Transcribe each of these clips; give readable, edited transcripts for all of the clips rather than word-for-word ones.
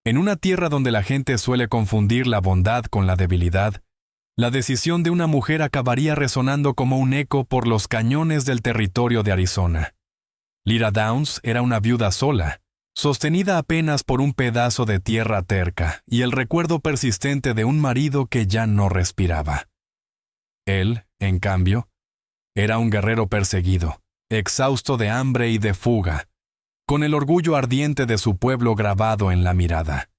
En una tierra donde la gente suele confundir la bondad con la debilidad, la decisión de una mujer acabaría resonando como un eco por los cañones del territorio de Arizona. Lyra Downs era una viuda sola, sostenida apenas por un pedazo de tierra terca y el recuerdo persistente de un marido que ya no respiraba. Él, en cambio, era un guerrero perseguido, exhausto de hambre y de fuga, con el orgullo ardiente de su pueblo grabado en la mirada.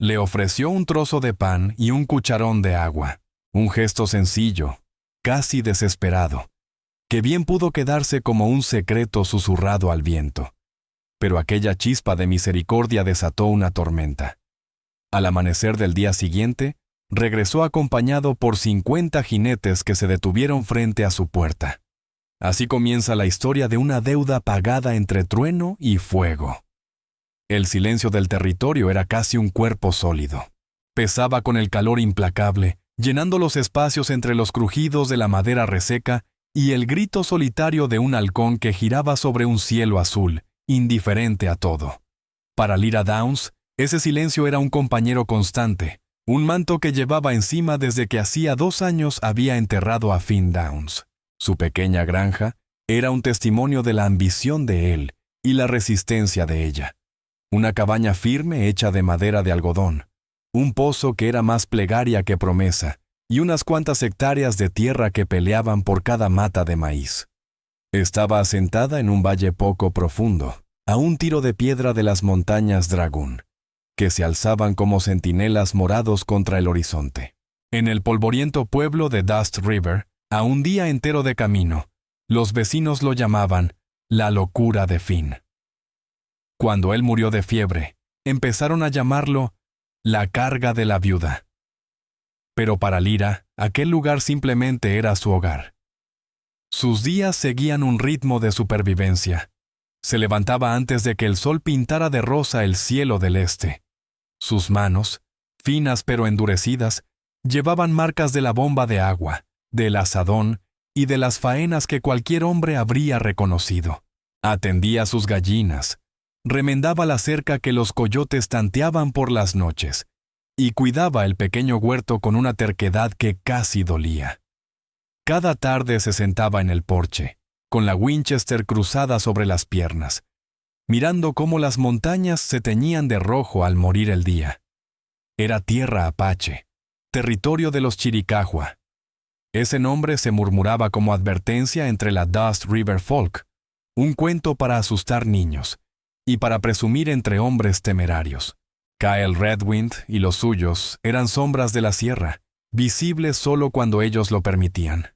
Le ofreció un trozo de pan y un cucharón de agua, un gesto sencillo, casi desesperado, que bien pudo quedarse como un secreto susurrado al viento. Pero aquella chispa de misericordia desató una tormenta. Al amanecer del día siguiente, regresó acompañado por 50 jinetes que se detuvieron frente a su puerta. Así comienza la historia de una deuda pagada entre trueno y fuego. El silencio del territorio era casi un cuerpo sólido. Pesaba con el calor implacable, llenando los espacios entre los crujidos de la madera reseca y el grito solitario de un halcón que giraba sobre un cielo azul, indiferente a todo. Para Lyra Downs, ese silencio era un compañero constante, un manto que llevaba encima desde que hacía 2 años había enterrado a Finn Downs. Su pequeña granja era un testimonio de la ambición de él y la resistencia de ella. Una cabaña firme hecha de madera de algodón, un pozo que era más plegaria que promesa, y unas cuantas hectáreas de tierra que peleaban por cada mata de maíz. Estaba asentada en un valle poco profundo, a un tiro de piedra de las montañas Dragoon, que se alzaban como centinelas morados contra el horizonte. En el polvoriento pueblo de Dust River, a un día entero de camino, los vecinos lo llamaban la locura de Finn. Cuando él murió de fiebre, empezaron a llamarlo la carga de la viuda. Pero para Lyra, aquel lugar simplemente era su hogar. Sus días seguían un ritmo de supervivencia. Se levantaba antes de que el sol pintara de rosa el cielo del este. Sus manos, finas pero endurecidas, llevaban marcas de la bomba de agua, del azadón y de las faenas que cualquier hombre habría reconocido. Atendía a sus gallinas, remendaba la cerca que los coyotes tanteaban por las noches, y cuidaba el pequeño huerto con una terquedad que casi dolía. Cada tarde se sentaba en el porche, con la Winchester cruzada sobre las piernas, mirando cómo las montañas se teñían de rojo al morir el día. Era tierra apache, territorio de los Chiricahua. Ese nombre se murmuraba como advertencia entre la Dust River Folk, un cuento para asustar niños, y para presumir entre hombres temerarios. Kyle Redwind y los suyos eran sombras de la sierra, visibles solo cuando ellos lo permitían.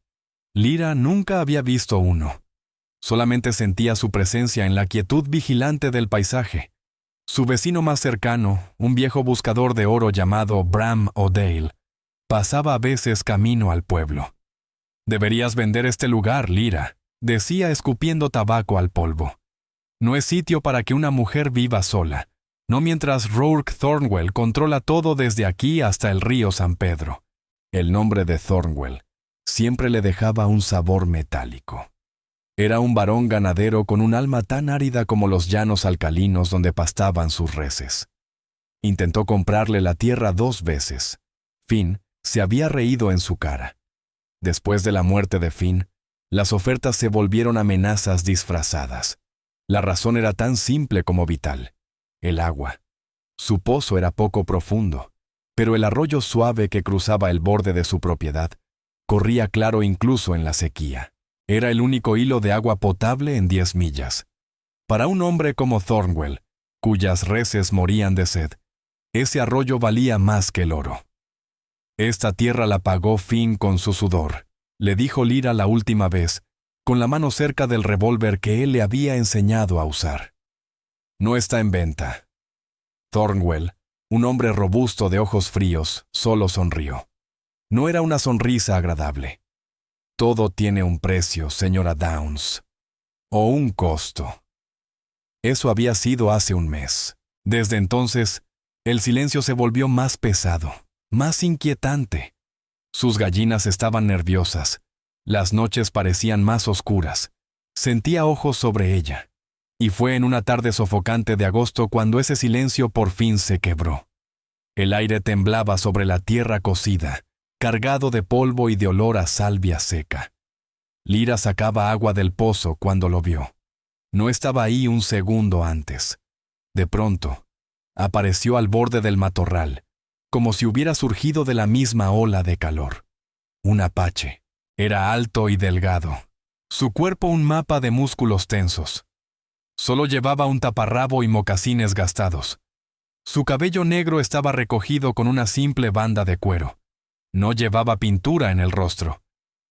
Lyra nunca había visto uno. Solamente sentía su presencia en la quietud vigilante del paisaje. Su vecino más cercano, un viejo buscador de oro llamado Bram O'Dale, pasaba a veces camino al pueblo. «Deberías vender este lugar, Lyra», decía escupiendo tabaco al polvo. «No es sitio para que una mujer viva sola, no mientras Rourke Thornwell controla todo desde aquí hasta el río San Pedro». El nombre de Thornwell siempre le dejaba un sabor metálico. Era un varón ganadero con un alma tan árida como los llanos alcalinos donde pastaban sus reses. Intentó comprarle la tierra 2 veces. Finn se había reído en su cara. Después de la muerte de Finn, las ofertas se volvieron amenazas disfrazadas. La razón era tan simple como vital: el agua. Su pozo era poco profundo, pero el arroyo suave que cruzaba el borde de su propiedad corría claro incluso en la sequía. Era el único hilo de agua potable en 10 millas. Para un hombre como Thornwell, cuyas reses morían de sed, ese arroyo valía más que el oro. «Esta tierra la pagó Finn con su sudor», le dijo Lyra la última vez, con la mano cerca del revólver que él le había enseñado a usar. «No está en venta». Thornwell, un hombre robusto de ojos fríos, solo sonrió. No era una sonrisa agradable. «Todo tiene un precio, señora Downs. O un costo». Eso había sido hace un mes. Desde entonces, el silencio se volvió más pesado, más inquietante. Sus gallinas estaban nerviosas. Las noches parecían más oscuras. Sentía ojos sobre ella. Y fue en una tarde sofocante de agosto cuando ese silencio por fin se quebró. El aire temblaba sobre la tierra cocida, cargado de polvo y de olor a salvia seca. Lyra sacaba agua del pozo cuando lo vio. No estaba ahí un segundo antes. De pronto, apareció al borde del matorral, como si hubiera surgido de la misma ola de calor. Un apache. Era alto y delgado. Su cuerpo un mapa de músculos tensos. Solo llevaba un taparrabo y mocasines gastados. Su cabello negro estaba recogido con una simple banda de cuero. No llevaba pintura en el rostro,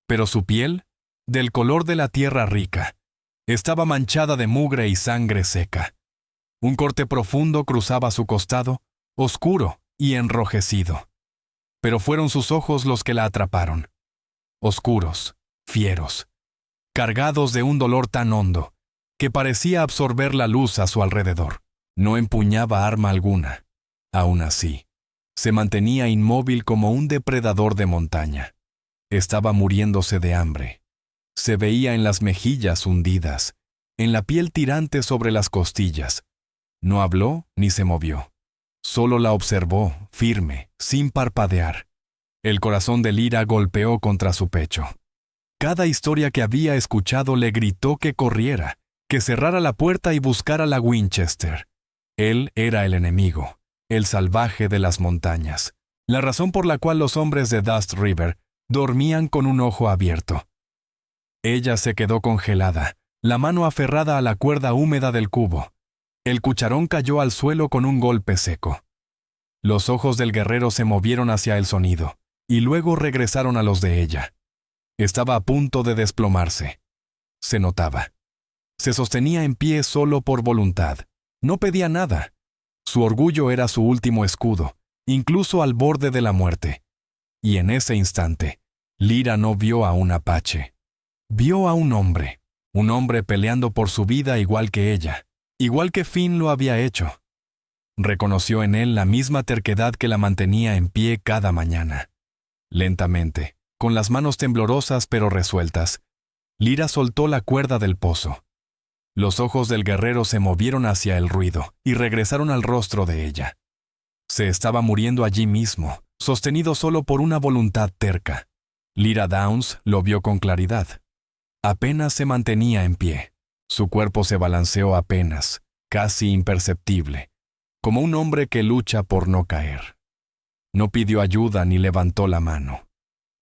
pero su piel, del color de la tierra rica, estaba manchada de mugre y sangre seca. Un corte profundo cruzaba su costado, oscuro y enrojecido. Pero fueron sus ojos los que la atraparon. Oscuros, fieros, cargados de un dolor tan hondo que parecía absorber la luz a su alrededor. No empuñaba arma alguna. Aún así, se mantenía inmóvil como un depredador de montaña. Estaba muriéndose de hambre. Se veía en las mejillas hundidas, en la piel tirante sobre las costillas. No habló ni se movió. Solo la observó, firme, sin parpadear. El corazón de Lyra golpeó contra su pecho. Cada historia que había escuchado le gritó que corriera, que cerrara la puerta y buscara la Winchester. Él era el enemigo, el salvaje de las montañas, la razón por la cual los hombres de Dust River dormían con un ojo abierto. Ella se quedó congelada, la mano aferrada a la cuerda húmeda del cubo. El cucharón cayó al suelo con un golpe seco. Los ojos del guerrero se movieron hacia el sonido, y luego regresaron a los de ella. Estaba a punto de desplomarse. Se notaba. Se sostenía en pie solo por voluntad. No pedía nada. Su orgullo era su último escudo, incluso al borde de la muerte. Y en ese instante, Lyra no vio a un apache. Vio a un hombre peleando por su vida igual que ella, igual que Finn lo había hecho. Reconoció en él la misma terquedad que la mantenía en pie cada mañana. Lentamente, con las manos temblorosas pero resueltas, Lyra soltó la cuerda del pozo. Los ojos del guerrero se movieron hacia el ruido y regresaron al rostro de ella. Se estaba muriendo allí mismo, sostenido solo por una voluntad terca. Lyra Downs lo vio con claridad. Apenas se mantenía en pie. Su cuerpo se balanceó apenas, casi imperceptible, como un hombre que lucha por no caer. No pidió ayuda ni levantó la mano.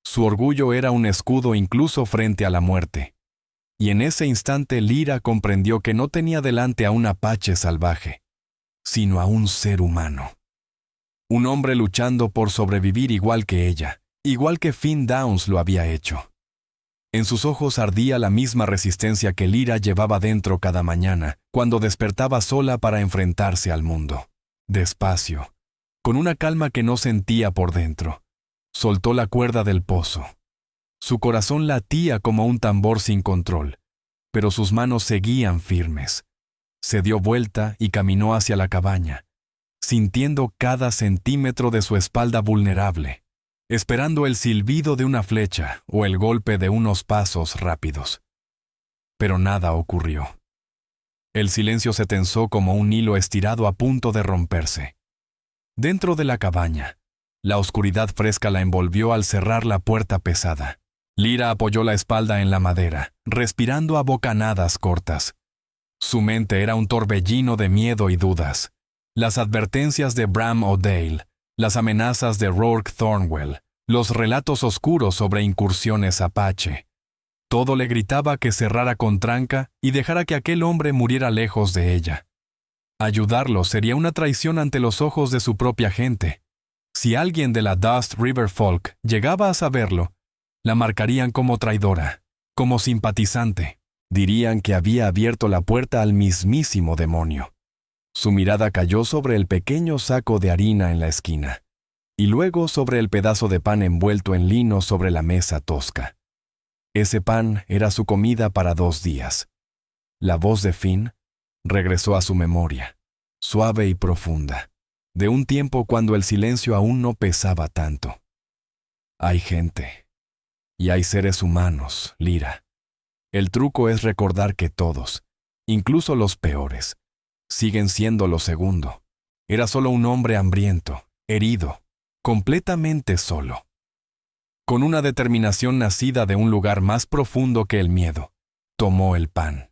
Su orgullo era un escudo incluso frente a la muerte. Y en ese instante Lyra comprendió que no tenía delante a un apache salvaje, sino a un ser humano. Un hombre luchando por sobrevivir igual que ella, igual que Finn Downs lo había hecho. En sus ojos ardía la misma resistencia que Lyra llevaba dentro cada mañana, cuando despertaba sola para enfrentarse al mundo. Despacio, con una calma que no sentía por dentro, soltó la cuerda del pozo. Su corazón latía como un tambor sin control, pero sus manos seguían firmes. Se dio vuelta y caminó hacia la cabaña, sintiendo cada centímetro de su espalda vulnerable, esperando el silbido de una flecha o el golpe de unos pasos rápidos. Pero nada ocurrió. El silencio se tensó como un hilo estirado a punto de romperse. Dentro de la cabaña, la oscuridad fresca la envolvió al cerrar la puerta pesada. Lyra apoyó la espalda en la madera, respirando a bocanadas cortas. Su mente era un torbellino de miedo y dudas. Las advertencias de Bram O'Dale, las amenazas de Rourke Thornwell, los relatos oscuros sobre incursiones apache. Todo le gritaba que cerrara con tranca y dejara que aquel hombre muriera lejos de ella. Ayudarlo sería una traición ante los ojos de su propia gente. Si alguien de la Dust River Folk llegaba a saberlo, la marcarían como traidora, como simpatizante. Dirían que había abierto la puerta al mismísimo demonio. Su mirada cayó sobre el pequeño saco de harina en la esquina, y luego sobre el pedazo de pan envuelto en lino sobre la mesa tosca. Ese pan era su comida para 2 días. La voz de Finn regresó a su memoria, suave y profunda, de un tiempo cuando el silencio aún no pesaba tanto. Hay gente. Y hay seres humanos, Lyra. El truco es recordar que todos, incluso los peores, siguen siendo lo segundo. Era solo un hombre hambriento, herido, completamente solo. Con una determinación nacida de un lugar más profundo que el miedo, tomó el pan.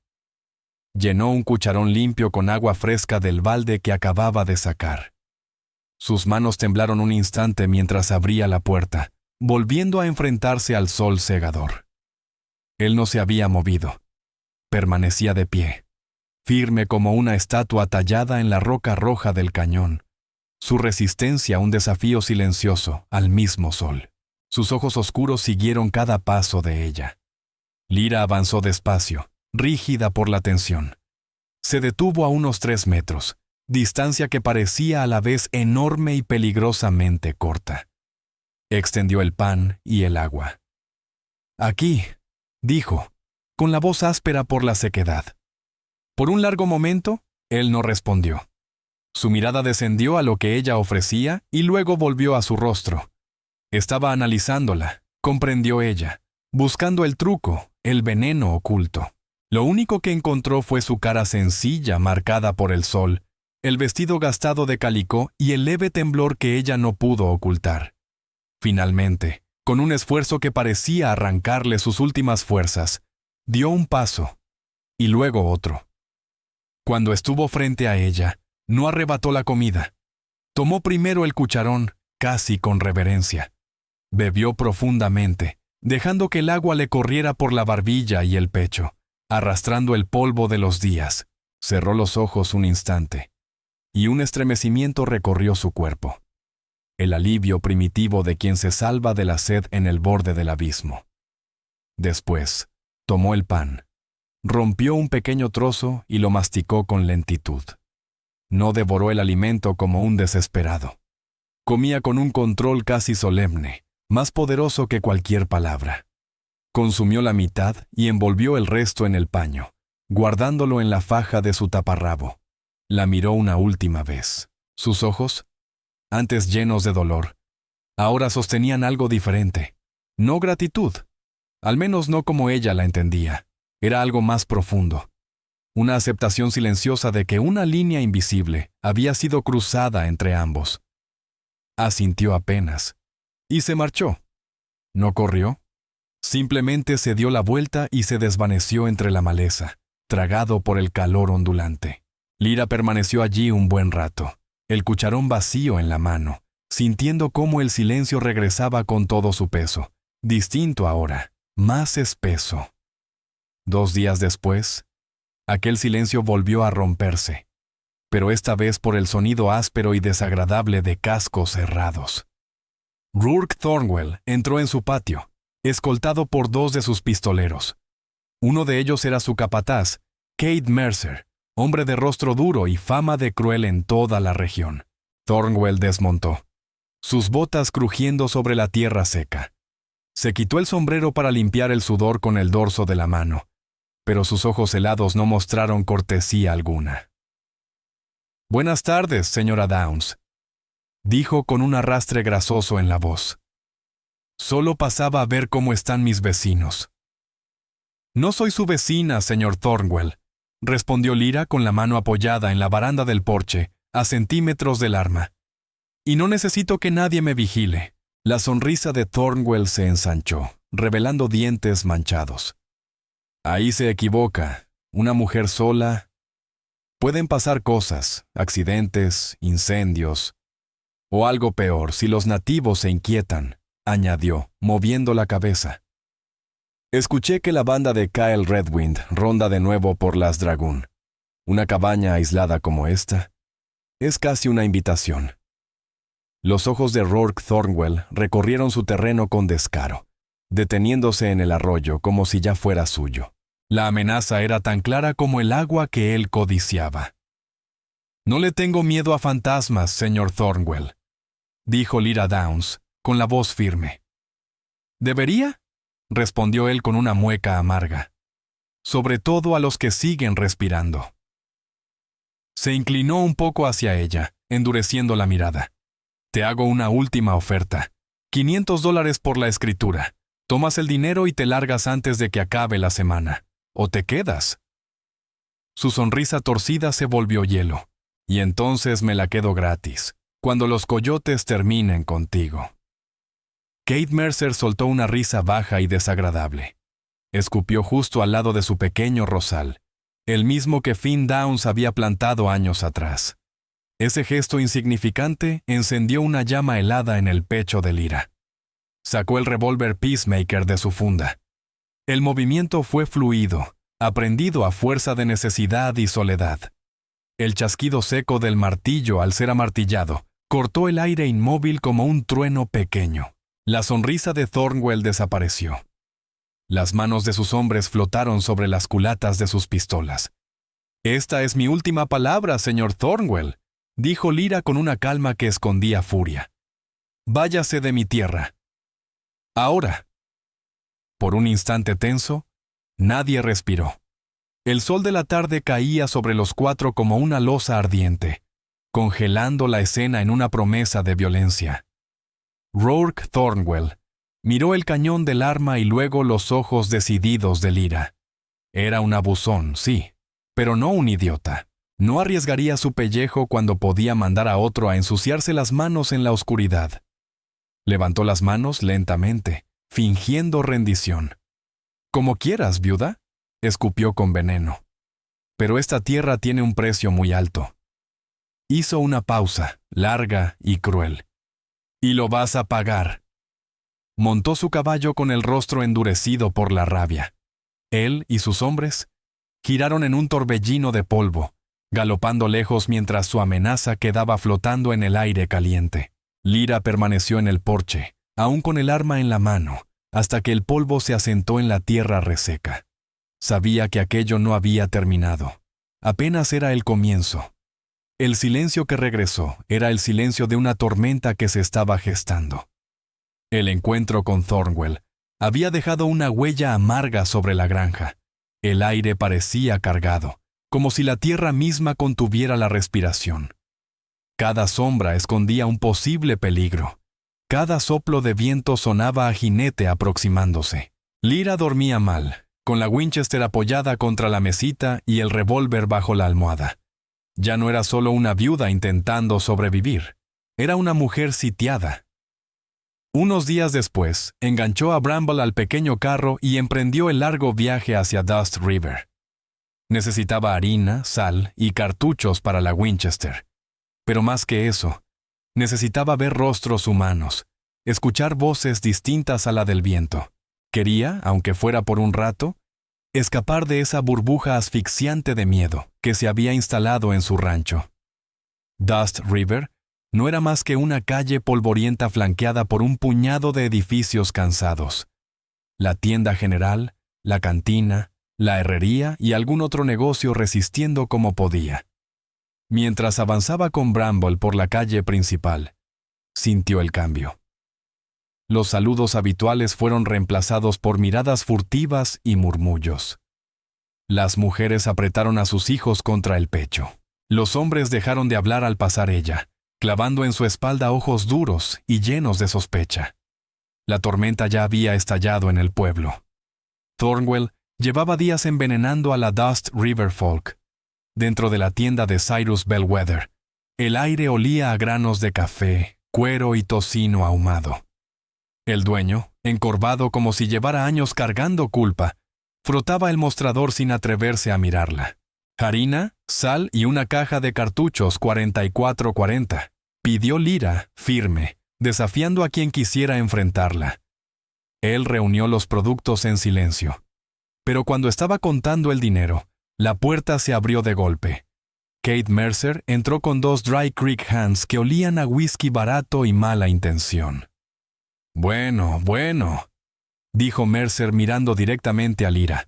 Llenó un cucharón limpio con agua fresca del balde que acababa de sacar. Sus manos temblaron un instante mientras abría la puerta, volviendo a enfrentarse al sol cegador. Él no se había movido. Permanecía de pie, firme como una estatua tallada en la roca roja del cañón. Su resistencia un desafío silencioso al mismo sol. Sus ojos oscuros siguieron cada paso de ella. Lyra avanzó despacio, rígida por la tensión. Se detuvo a unos 3 metros, distancia que parecía a la vez enorme y peligrosamente corta. Extendió el pan y el agua. «Aquí», dijo, con la voz áspera por la sequedad. Por un largo momento, él no respondió. Su mirada descendió a lo que ella ofrecía y luego volvió a su rostro. Estaba analizándola, comprendió ella, buscando el truco, el veneno oculto. Lo único que encontró fue su cara sencilla marcada por el sol, el vestido gastado de calicó y el leve temblor que ella no pudo ocultar. Finalmente, con un esfuerzo que parecía arrancarle sus últimas fuerzas, dio un paso, y luego otro. Cuando estuvo frente a ella, no arrebató la comida. Tomó primero el cucharón, casi con reverencia. Bebió profundamente, dejando que el agua le corriera por la barbilla y el pecho, arrastrando el polvo de los días. Cerró los ojos un instante, y un estremecimiento recorrió su cuerpo. El alivio primitivo de quien se salva de la sed en el borde del abismo. Después, tomó el pan, rompió un pequeño trozo y lo masticó con lentitud. No devoró el alimento como un desesperado. Comía con un control casi solemne, más poderoso que cualquier palabra. Consumió la mitad y envolvió el resto en el paño, guardándolo en la faja de su taparrabo. La miró una última vez. Sus ojos, antes llenos de dolor, ahora sostenían algo diferente. No gratitud, al menos no como ella la entendía. Era algo más profundo. Una aceptación silenciosa de que una línea invisible había sido cruzada entre ambos. Asintió apenas, y se marchó. No corrió. Simplemente se dio la vuelta y se desvaneció entre la maleza, tragado por el calor ondulante. Lyra permaneció allí un buen rato, el cucharón vacío en la mano, sintiendo cómo el silencio regresaba con todo su peso, distinto ahora, más espeso. 2 días después, aquel silencio volvió a romperse, pero esta vez por el sonido áspero y desagradable de cascos cerrados. Rourke Thornwell entró en su patio, escoltado por 2 de sus pistoleros. Uno de ellos era su capataz, Kate Mercer, hombre de rostro duro y fama de cruel en toda la región. Thornwell desmontó, sus botas crujiendo sobre la tierra seca. Se quitó el sombrero para limpiar el sudor con el dorso de la mano, pero sus ojos helados no mostraron cortesía alguna. «Buenas tardes, señora Downs», dijo con un arrastre grasoso en la voz. «Solo pasaba a ver cómo están mis vecinos». «No soy su vecina, señor Thornwell», respondió Lyra con la mano apoyada en la baranda del porche, a centímetros del arma. «Y no necesito que nadie me vigile». La sonrisa de Thornwell se ensanchó, revelando dientes manchados. «Ahí se equivoca. Una mujer sola. Pueden pasar cosas, accidentes, incendios, o algo peor si los nativos se inquietan», añadió, moviendo la cabeza. «Escuché que la banda de Kyle Redwind ronda de nuevo por las Dragoon. Una cabaña aislada como esta es casi una invitación». Los ojos de Rourke Thornwell recorrieron su terreno con descaro, deteniéndose en el arroyo como si ya fuera suyo. La amenaza era tan clara como el agua que él codiciaba. «No le tengo miedo a fantasmas, señor Thornwell», dijo Lyra Downs, con la voz firme. «¿Debería?», respondió él con una mueca amarga. «Sobre todo a los que siguen respirando». Se inclinó un poco hacia ella, endureciendo la mirada. «Te hago una última oferta. $500 por la escritura. Tomas el dinero y te largas antes de que acabe la semana. ¿O te quedas?». Su sonrisa torcida se volvió hielo. «Y entonces me la quedo gratis. cuando los coyotes terminen contigo. Kate Mercer soltó una risa baja y desagradable. Escupió justo al lado de su pequeño rosal, el mismo que Finn Downs había plantado años atrás. Ese gesto insignificante encendió una llama helada en el pecho de Lyra. Sacó el revólver Peacemaker de su funda. El movimiento fue fluido, aprendido a fuerza de necesidad y soledad. El chasquido seco del martillo al ser amartillado cortó el aire inmóvil como un trueno pequeño. La sonrisa de Thornwell desapareció. Las manos de sus hombres flotaron sobre las culatas de sus pistolas. «Esta es mi última palabra, señor Thornwell», dijo Lyra con una calma que escondía furia. «Váyase de mi tierra. Ahora». Por un instante tenso, nadie respiró. El sol de la tarde caía sobre los cuatro como una losa ardiente, congelando la escena en una promesa de violencia. Rourke Thornwell miró el cañón del arma y luego los ojos decididos de Lyra. Era un abusón, sí, pero no un idiota. No arriesgaría su pellejo cuando podía mandar a otro a ensuciarse las manos en la oscuridad. Levantó las manos lentamente, fingiendo rendición. «Como quieras, viuda», escupió con veneno. «Pero esta tierra tiene un precio muy alto». Hizo una pausa, larga y cruel. «Y lo vas a pagar». Montó su caballo con el rostro endurecido por la rabia. Él y sus hombres giraron en un torbellino de polvo, galopando lejos mientras su amenaza quedaba flotando en el aire caliente. Lyra permaneció en el porche, aún con el arma en la mano, hasta que el polvo se asentó en la tierra reseca. Sabía que aquello no había terminado. Apenas era el comienzo. El silencio que regresó era el silencio de una tormenta que se estaba gestando. El encuentro con Thornwell había dejado una huella amarga sobre la granja. El aire parecía cargado, como si la tierra misma contuviera la respiración. Cada sombra escondía un posible peligro. Cada soplo de viento sonaba a jinete aproximándose. Lyra dormía mal, con la Winchester apoyada contra la mesita y el revólver bajo la almohada. Ya no era solo una viuda intentando sobrevivir. Era una mujer sitiada. Unos días después, enganchó a Bramble al pequeño carro y emprendió el largo viaje hacia Dust River. Necesitaba harina, sal y cartuchos para la Winchester. Pero más que eso, necesitaba ver rostros humanos, escuchar voces distintas a la del viento. Quería, aunque fuera por un rato, escapar de esa burbuja asfixiante de miedo que se había instalado en su rancho. Dust River no era más que una calle polvorienta flanqueada por un puñado de edificios cansados. La tienda general, la cantina, la herrería y algún otro negocio resistiendo como podía. Mientras avanzaba con Bramble por la calle principal, sintió el cambio. Los saludos habituales fueron reemplazados por miradas furtivas y murmullos. Las mujeres apretaron a sus hijos contra el pecho. Los hombres dejaron de hablar al pasar ella, clavando en su espalda ojos duros y llenos de sospecha. La tormenta ya había estallado en el pueblo. Thornwell llevaba días envenenando a la Dust River Folk. Dentro de la tienda de Cyrus Bellwether, el aire olía a granos de café, cuero y tocino ahumado. El dueño, encorvado como si llevara años cargando culpa, frotaba el mostrador sin atreverse a mirarla. Harina, sal y una caja de cartuchos 4440, pidió Lyra, firme, desafiando a quien quisiera enfrentarla. Él reunió los productos en silencio. Pero cuando estaba contando el dinero, la puerta se abrió de golpe. Kate Mercer entró con 2 Dry Creek Hands que olían a whisky barato y mala intención. «Bueno, dijo Mercer mirando directamente a Lyra.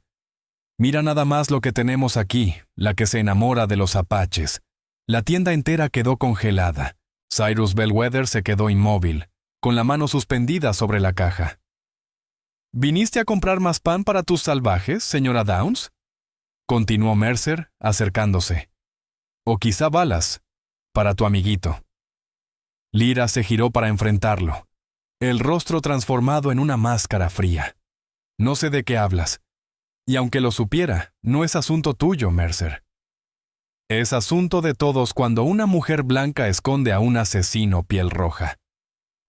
«Mira nada más lo que tenemos aquí, la que se enamora de los apaches». La tienda entera quedó congelada. Cyrus Bellwether se quedó inmóvil, con la mano suspendida sobre la caja. «¿Viniste a comprar más pan para tus salvajes, señora Downs?», continuó Mercer, acercándose. «O quizá balas, para tu amiguito». Lyra se giró para enfrentarlo, el rostro transformado en una máscara fría. «No sé de qué hablas. Y aunque lo supiera, no es asunto tuyo, Mercer». Es asunto de todos cuando una mujer blanca esconde a un asesino piel roja.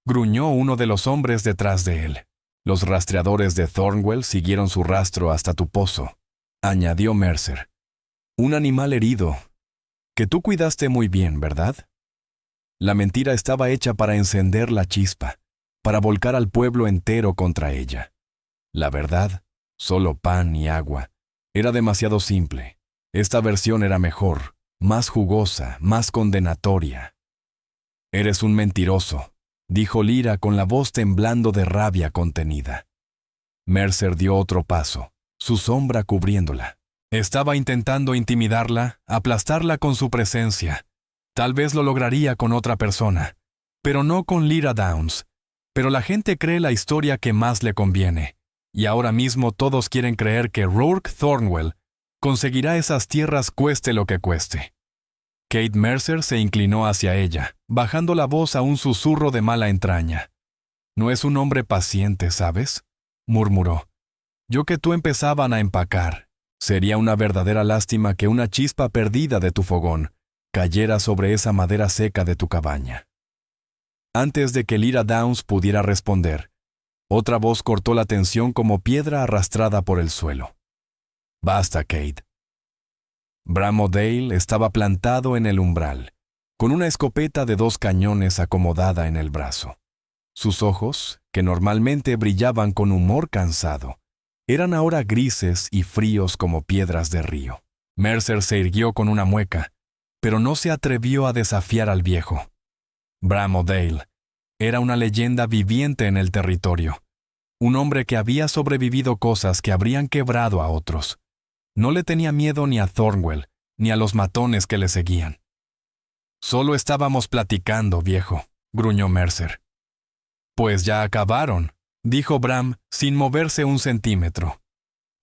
Gruñó uno de los hombres detrás de él. Los rastreadores de Thornwell siguieron su rastro hasta tu pozo, añadió Mercer. Un animal herido, que tú cuidaste muy bien, ¿verdad? La mentira estaba hecha para encender la chispa, para volcar al pueblo entero contra ella. La verdad, solo pan y agua, era demasiado simple. Esta versión era mejor, más jugosa, más condenatoria. Eres un mentiroso, dijo Lyra con la voz temblando de rabia contenida. Mercer dio otro paso, su sombra cubriéndola. Estaba intentando intimidarla, aplastarla con su presencia. Tal vez lo lograría con otra persona, pero no con Lyra Downs. Pero la gente cree la historia que más le conviene, y ahora mismo todos quieren creer que Rourke Thornwell conseguirá esas tierras cueste lo que cueste. Kate Mercer se inclinó hacia ella, bajando la voz a un susurro de mala entraña. No es un hombre paciente, ¿sabes?, murmuró. Yo que tú empezaban a empacar. Sería una verdadera lástima que una chispa perdida de tu fogón cayera sobre esa madera seca de tu cabaña. Antes de que Lyra Downs pudiera responder, otra voz cortó la tensión como piedra arrastrada por el suelo. Basta, Kate. Bram O'Dale estaba plantado en el umbral, con una escopeta de 2 cañones acomodada en el brazo. Sus ojos, que normalmente brillaban con humor cansado, eran ahora grises y fríos como piedras de río. Mercer se irguió con una mueca, pero no se atrevió a desafiar al viejo. Bram O'Dale era una leyenda viviente en el territorio, un hombre que había sobrevivido cosas que habrían quebrado a otros. No le tenía miedo ni a Thornwell, ni a los matones que le seguían. Solo estábamos platicando, viejo, gruñó Mercer. Pues ya acabaron, dijo Bram sin moverse un centímetro.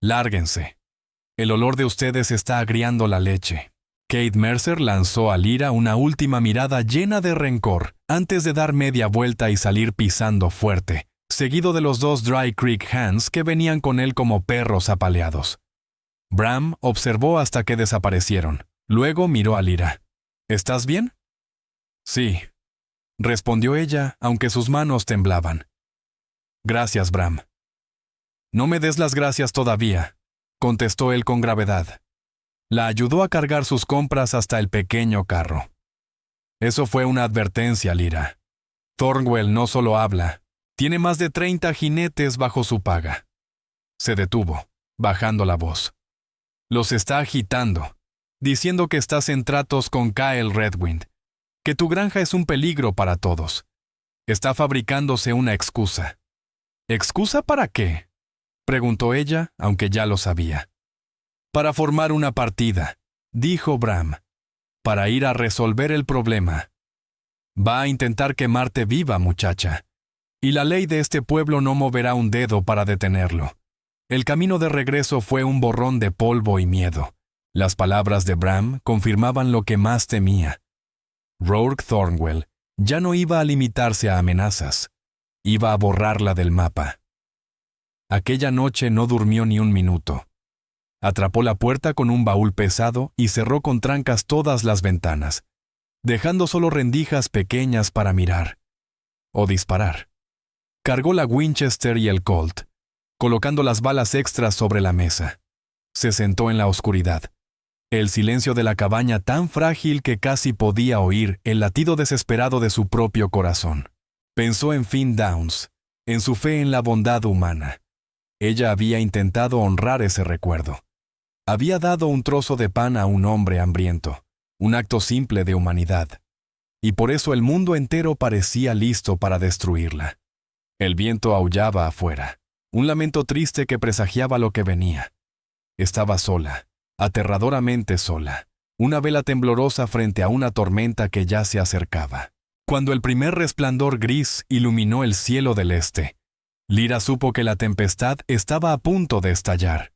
Lárguense. El olor de ustedes está agriando la leche. Kate Mercer lanzó a Lyra una última mirada llena de rencor antes de dar media vuelta y salir pisando fuerte, seguido de los 2 Dry Creek Hands que venían con él como perros apaleados. Bram observó hasta que desaparecieron. Luego miró a Lyra. ¿Estás bien? Sí, respondió ella, aunque sus manos temblaban. Gracias, Bram. No me des las gracias todavía, contestó él con gravedad. La ayudó a cargar sus compras hasta el pequeño carro. Eso fue una advertencia, Lyra. Thornwell no solo habla, tiene más de 30 jinetes bajo su paga. Se detuvo, bajando la voz. Los está agitando, diciendo que estás en tratos con Kyle Redwind, que tu granja es un peligro para todos. Está fabricándose una excusa. ¿Excusa para qué?, preguntó ella, aunque ya lo sabía. Para formar una partida, dijo Bram, para ir a resolver el problema. Va a intentar quemarte viva, muchacha, y la ley de este pueblo no moverá un dedo para detenerlo. El camino de regreso fue un borrón de polvo y miedo. Las palabras de Bram confirmaban lo que más temía. Rourke Thornwell ya no iba a limitarse a amenazas, iba a borrarla del mapa. Aquella noche no durmió ni un minuto. Atrapó la puerta con un baúl pesado y cerró con trancas todas las ventanas, dejando solo rendijas pequeñas para mirar o disparar. Cargó la Winchester y el Colt, colocando las balas extras sobre la mesa. Se sentó en la oscuridad, el silencio de la cabaña tan frágil que casi podía oír el latido desesperado de su propio corazón. Pensó en Finn Downs, en su fe en la bondad humana. Ella había intentado honrar ese recuerdo. Había dado un trozo de pan a un hombre hambriento, un acto simple de humanidad, y por eso el mundo entero parecía listo para destruirla. El viento aullaba afuera, un lamento triste que presagiaba lo que venía. Estaba sola, aterradoramente sola, una vela temblorosa frente a una tormenta que ya se acercaba. Cuando el primer resplandor gris iluminó el cielo del este, Lyra supo que la tempestad estaba a punto de estallar.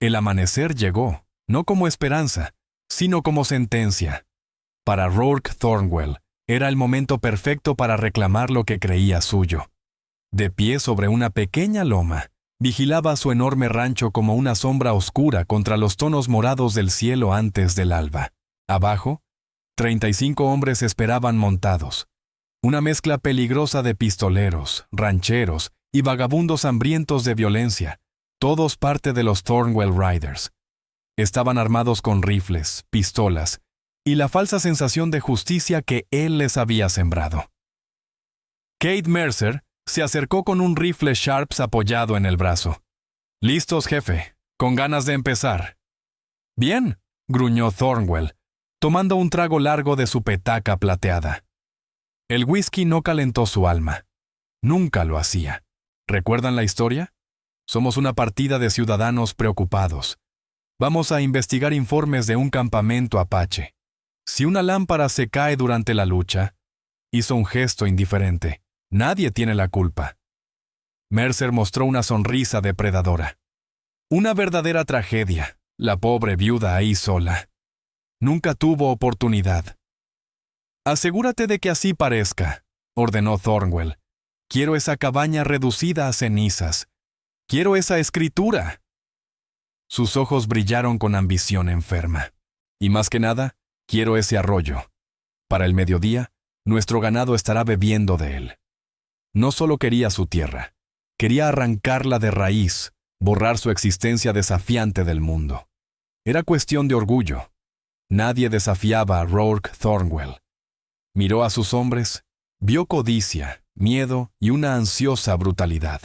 El amanecer llegó, no como esperanza, sino como sentencia. Para Rourke Thornwell, era el momento perfecto para reclamar lo que creía suyo. De pie sobre una pequeña loma, vigilaba su enorme rancho como una sombra oscura contra los tonos morados del cielo antes del alba. Abajo, 35 hombres esperaban montados. Una mezcla peligrosa de pistoleros, rancheros y vagabundos hambrientos de violencia, todos parte de los Thornwell Riders. Estaban armados con rifles, pistolas y la falsa sensación de justicia que él les había sembrado. Kate Mercer se acercó con un rifle Sharps apoyado en el brazo. «Listos, jefe. Con ganas de empezar». «Bien», gruñó Thornwell, tomando un trago largo de su petaca plateada. El whisky no calentó su alma. Nunca lo hacía. ¿Recuerdan la historia? Somos una partida de ciudadanos preocupados. Vamos a investigar informes de un campamento apache. Si una lámpara se cae durante la lucha, hizo un gesto indiferente. Nadie tiene la culpa. Mercer mostró una sonrisa depredadora. Una verdadera tragedia, la pobre viuda ahí sola. Nunca tuvo oportunidad. «Asegúrate de que así parezca», ordenó Thornwell. «Quiero esa cabaña reducida a cenizas. Quiero esa escritura». Sus ojos brillaron con ambición enferma. «Y más que nada, quiero ese arroyo. Para el mediodía, nuestro ganado estará bebiendo de él». No solo quería su tierra, quería arrancarla de raíz, borrar su existencia desafiante del mundo. Era cuestión de orgullo. Nadie desafiaba a Rourke Thornwell. Miró a sus hombres, vio codicia, miedo y una ansiosa brutalidad.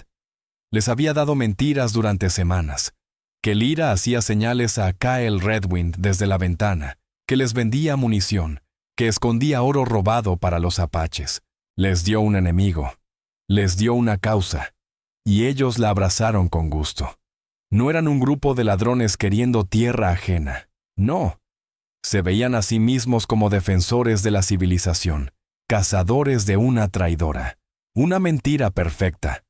Les había dado mentiras durante semanas, que Lyra hacía señales a Kyle Redwind desde la ventana, que les vendía munición, que escondía oro robado para los apaches. Les dio un enemigo. Les dio una causa, y ellos la abrazaron con gusto. No eran un grupo de ladrones queriendo tierra ajena. No. Se veían a sí mismos como defensores de la civilización, cazadores de una traidora. Una mentira perfecta.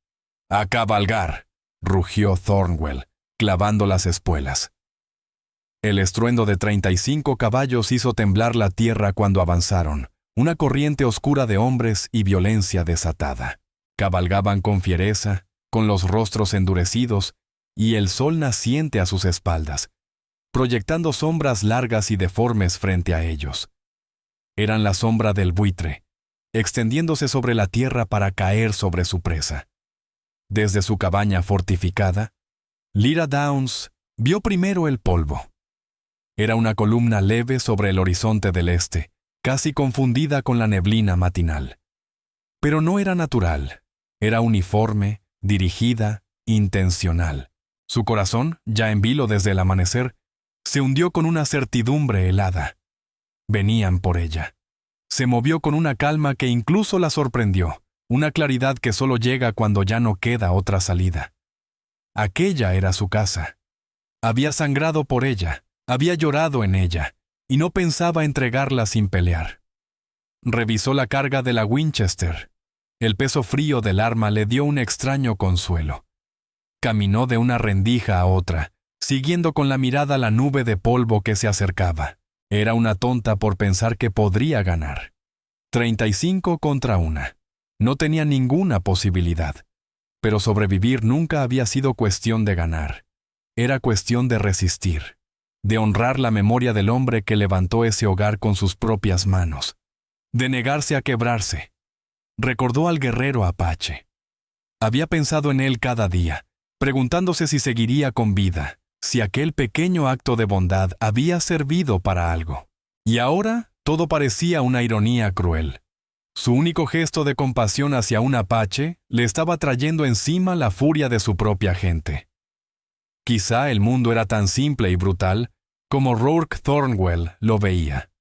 «¡A cabalgar!», rugió Thornwell, clavando las espuelas. El estruendo de 35 caballos hizo temblar la tierra cuando avanzaron, una corriente oscura de hombres y violencia desatada. Cabalgaban con fiereza, con los rostros endurecidos y el sol naciente a sus espaldas, proyectando sombras largas y deformes frente a ellos. Eran la sombra del buitre, extendiéndose sobre la tierra para caer sobre su presa. Desde su cabaña fortificada, Lyra Downs vio primero el polvo. Era una columna leve sobre el horizonte del este, casi confundida con la neblina matinal. Pero no era natural. Era uniforme, dirigida, intencional. Su corazón, ya en vilo desde el amanecer, se hundió con una certidumbre helada. Venían por ella. Se movió con una calma que incluso la sorprendió, una claridad que solo llega cuando ya no queda otra salida. Aquella era su casa. Había sangrado por ella, había llorado en ella, y no pensaba entregarla sin pelear. Revisó la carga de la Winchester. El peso frío del arma le dio un extraño consuelo. Caminó de una rendija a otra, siguiendo con la mirada la nube de polvo que se acercaba. Era una tonta por pensar que podría ganar. 35 contra 1. No tenía ninguna posibilidad. Pero sobrevivir nunca había sido cuestión de ganar. Era cuestión de resistir, de honrar la memoria del hombre que levantó ese hogar con sus propias manos, de negarse a quebrarse. Recordó al guerrero apache. Había pensado en él cada día, preguntándose si seguiría con vida, si aquel pequeño acto de bondad había servido para algo. Y ahora todo parecía una ironía cruel. Su único gesto de compasión hacia un apache le estaba trayendo encima la furia de su propia gente. Quizá el mundo era tan simple y brutal como Rourke Thornwell lo veía.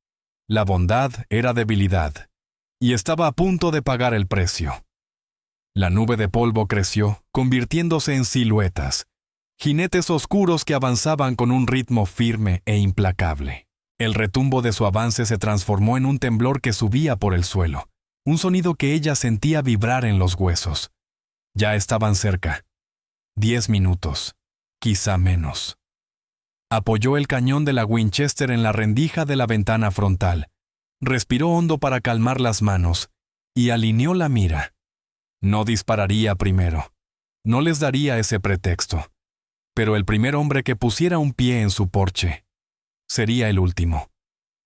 La bondad era debilidad, y estaba a punto de pagar el precio. La nube de polvo creció, convirtiéndose en siluetas, jinetes oscuros que avanzaban con un ritmo firme e implacable. El retumbo de su avance se transformó en un temblor que subía por el suelo, un sonido que ella sentía vibrar en los huesos. Ya estaban cerca. 10 minutos, quizá menos. Apoyó el cañón de la Winchester en la rendija de la ventana frontal, respiró hondo para calmar las manos y alineó la mira. No dispararía primero. No les daría ese pretexto. Pero el primer hombre que pusiera un pie en su porche sería el último.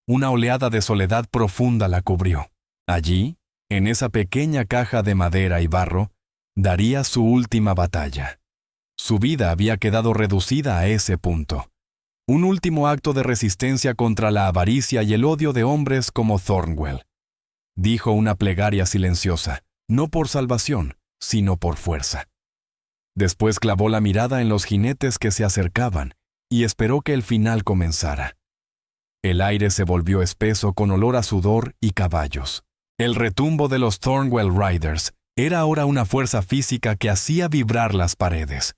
una oleada de soledad profunda la cubrió. Allí, en esa pequeña caja de madera y barro, daría su última batalla. Su vida había quedado reducida a ese punto. Un último acto de resistencia contra la avaricia y el odio de hombres como Thornwell. Dijo una plegaria silenciosa, no por salvación, sino por fuerza. Después clavó la mirada en los jinetes que se acercaban y esperó que el final comenzara. El aire se volvió espeso con olor a sudor y caballos. El retumbo de los Thornwell Riders era ahora una fuerza física que hacía vibrar las paredes.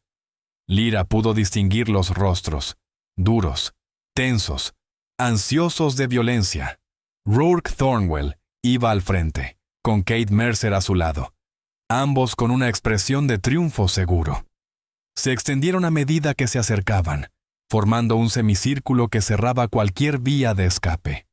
Lyra pudo distinguir los rostros, duros, tensos, ansiosos de violencia. Rourke Thornwell iba al frente, con Kate Mercer a su lado, ambos con una expresión de triunfo seguro. Se extendieron a medida que se acercaban, formando un semicírculo que cerraba cualquier vía de escape.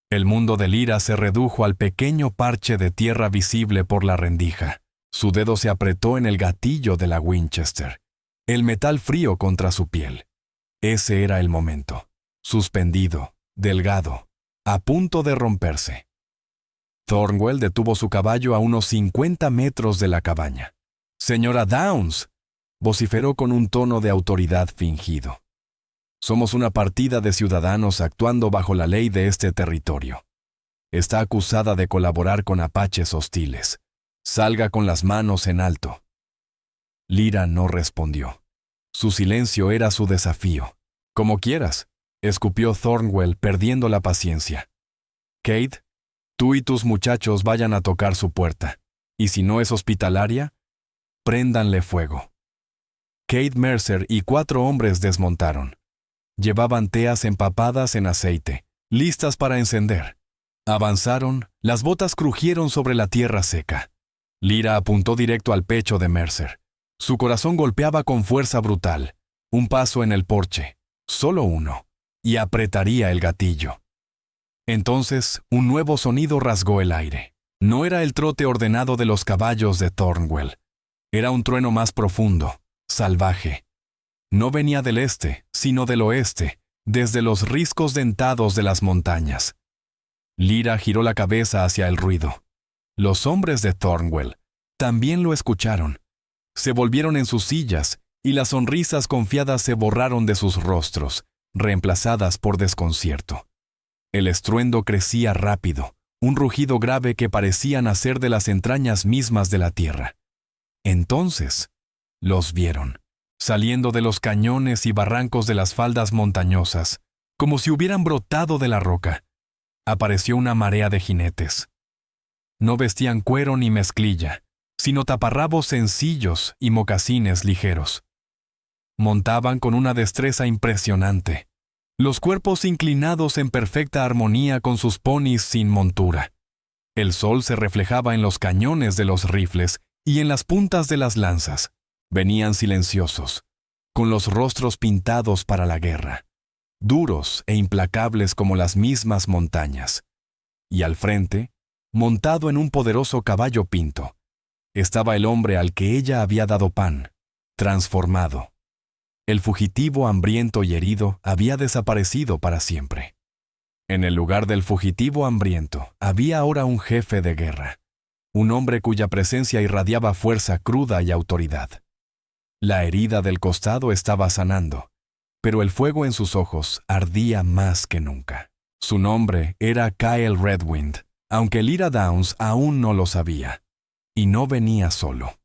El mundo de Lyra se redujo al pequeño parche de tierra visible por la rendija. Su dedo se apretó en el gatillo de la Winchester, el metal frío contra su piel. Ese era el momento, suspendido, delgado, a punto de romperse. Thornwell detuvo su caballo a unos 50 metros de la cabaña. «Señora Downs», vociferó con un tono de autoridad fingido. «Somos una partida de ciudadanos actuando bajo la ley de este territorio. Está acusada de colaborar con apaches hostiles. Salga con las manos en alto». Lyra no respondió. Su silencio era su desafío. «Como quieras», escupió Thornwell, perdiendo la paciencia. «Kate, tú y tus muchachos vayan a tocar su puerta, y si no es hospitalaria, préndanle fuego». Kate Mercer y 4 hombres desmontaron. Llevaban teas empapadas en aceite, listas para encender. Avanzaron, las botas crujieron sobre la tierra seca. Lyra apuntó directo al pecho de Mercer. Su corazón golpeaba con fuerza brutal. Un paso en el porche, solo uno, y apretaría el gatillo. Entonces, un nuevo sonido rasgó el aire. No era el trote ordenado de los caballos de Thornwell. Era un trueno más profundo, salvaje. No venía del este, sino del oeste, desde los riscos dentados de las montañas. Lyra giró la cabeza hacia el ruido. Los hombres de Thornwell también lo escucharon. Se volvieron en sus sillas y las sonrisas confiadas se borraron de sus rostros, reemplazadas por desconcierto. El estruendo crecía rápido, un rugido grave que parecía nacer de las entrañas mismas de la tierra. Entonces, los vieron, saliendo de los cañones y barrancos de las faldas montañosas, como si hubieran brotado de la roca. Apareció una marea de jinetes. No vestían cuero ni mezclilla, sino taparrabos sencillos y mocasines ligeros. Montaban con una destreza impresionante, los cuerpos inclinados en perfecta armonía con sus ponis sin montura. El sol se reflejaba en los cañones de los rifles y en las puntas de las lanzas. Venían silenciosos, con los rostros pintados para la guerra, duros e implacables como las mismas montañas. Y al frente, montado en un poderoso caballo pinto, estaba el hombre al que ella había dado pan, transformado. El fugitivo hambriento y herido había desaparecido para siempre. En el lugar del fugitivo hambriento había ahora un jefe de guerra, un hombre cuya presencia irradiaba fuerza cruda y autoridad. La herida del costado estaba sanando, pero el fuego en sus ojos ardía más que nunca. Su nombre era Kyle Redwind, aunque Lyra Downs aún no lo sabía. Y no venía solo.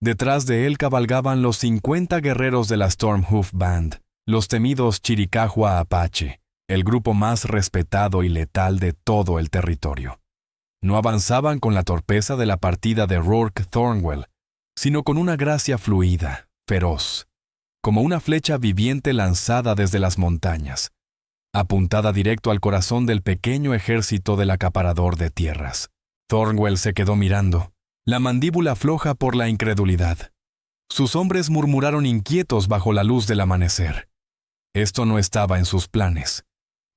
Detrás de él cabalgaban los 50 guerreros de la Stormhoof Band, los temidos Chiricahua Apache, el grupo más respetado y letal de todo el territorio. No avanzaban con la torpeza de la partida de Rourke Thornwell, sino con una gracia fluida, feroz, como una flecha viviente lanzada desde las montañas, apuntada directo al corazón del pequeño ejército del acaparador de tierras. Thornwell se quedó mirando, la mandíbula floja por la incredulidad. Sus hombres murmuraron inquietos bajo la luz del amanecer. Esto no estaba en sus planes.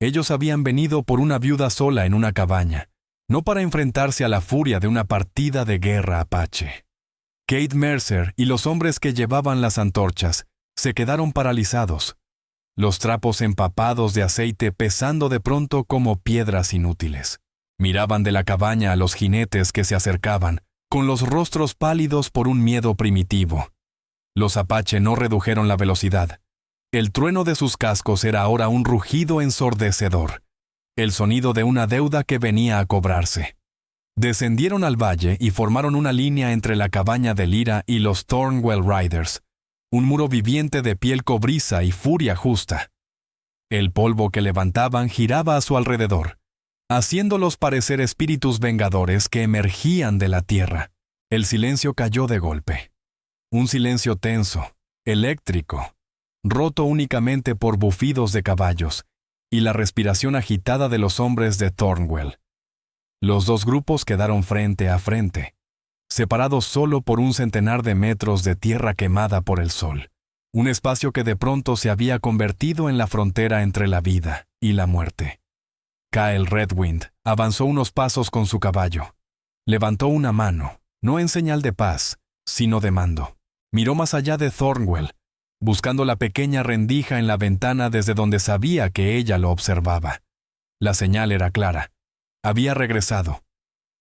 Ellos habían venido por una viuda sola en una cabaña, no para enfrentarse a la furia de una partida de guerra apache. Kate Mercer y los hombres que llevaban las antorchas se quedaron paralizados. los trapos empapados de aceite pesando de pronto como piedras inútiles. Miraban de la cabaña a los jinetes que se acercaban, con los rostros pálidos por un miedo primitivo. Los apache no redujeron la velocidad. El trueno de sus cascos era ahora un rugido ensordecedor, el sonido de una deuda que venía a cobrarse. Descendieron al valle y formaron una línea entre la cabaña de Lyra y los Thornwell Riders, un muro viviente de piel cobriza y furia justa. El polvo que levantaban giraba a su alrededor, haciéndolos parecer espíritus vengadores que emergían de la tierra. El silencio cayó de golpe. Un silencio tenso, eléctrico, roto únicamente por bufidos de caballos y la respiración agitada de los hombres de Thornwell. Los dos grupos quedaron frente a frente, separados solo por un centenar de metros de tierra quemada por el sol, un espacio que de pronto se había convertido en la frontera entre la vida y la muerte. Kyle Redwind avanzó unos pasos con su caballo. Levantó una mano, no en señal de paz, sino de mando. Miró más allá de Thornwell, buscando la pequeña rendija en la ventana desde donde sabía que ella lo observaba. La señal era clara. Había regresado.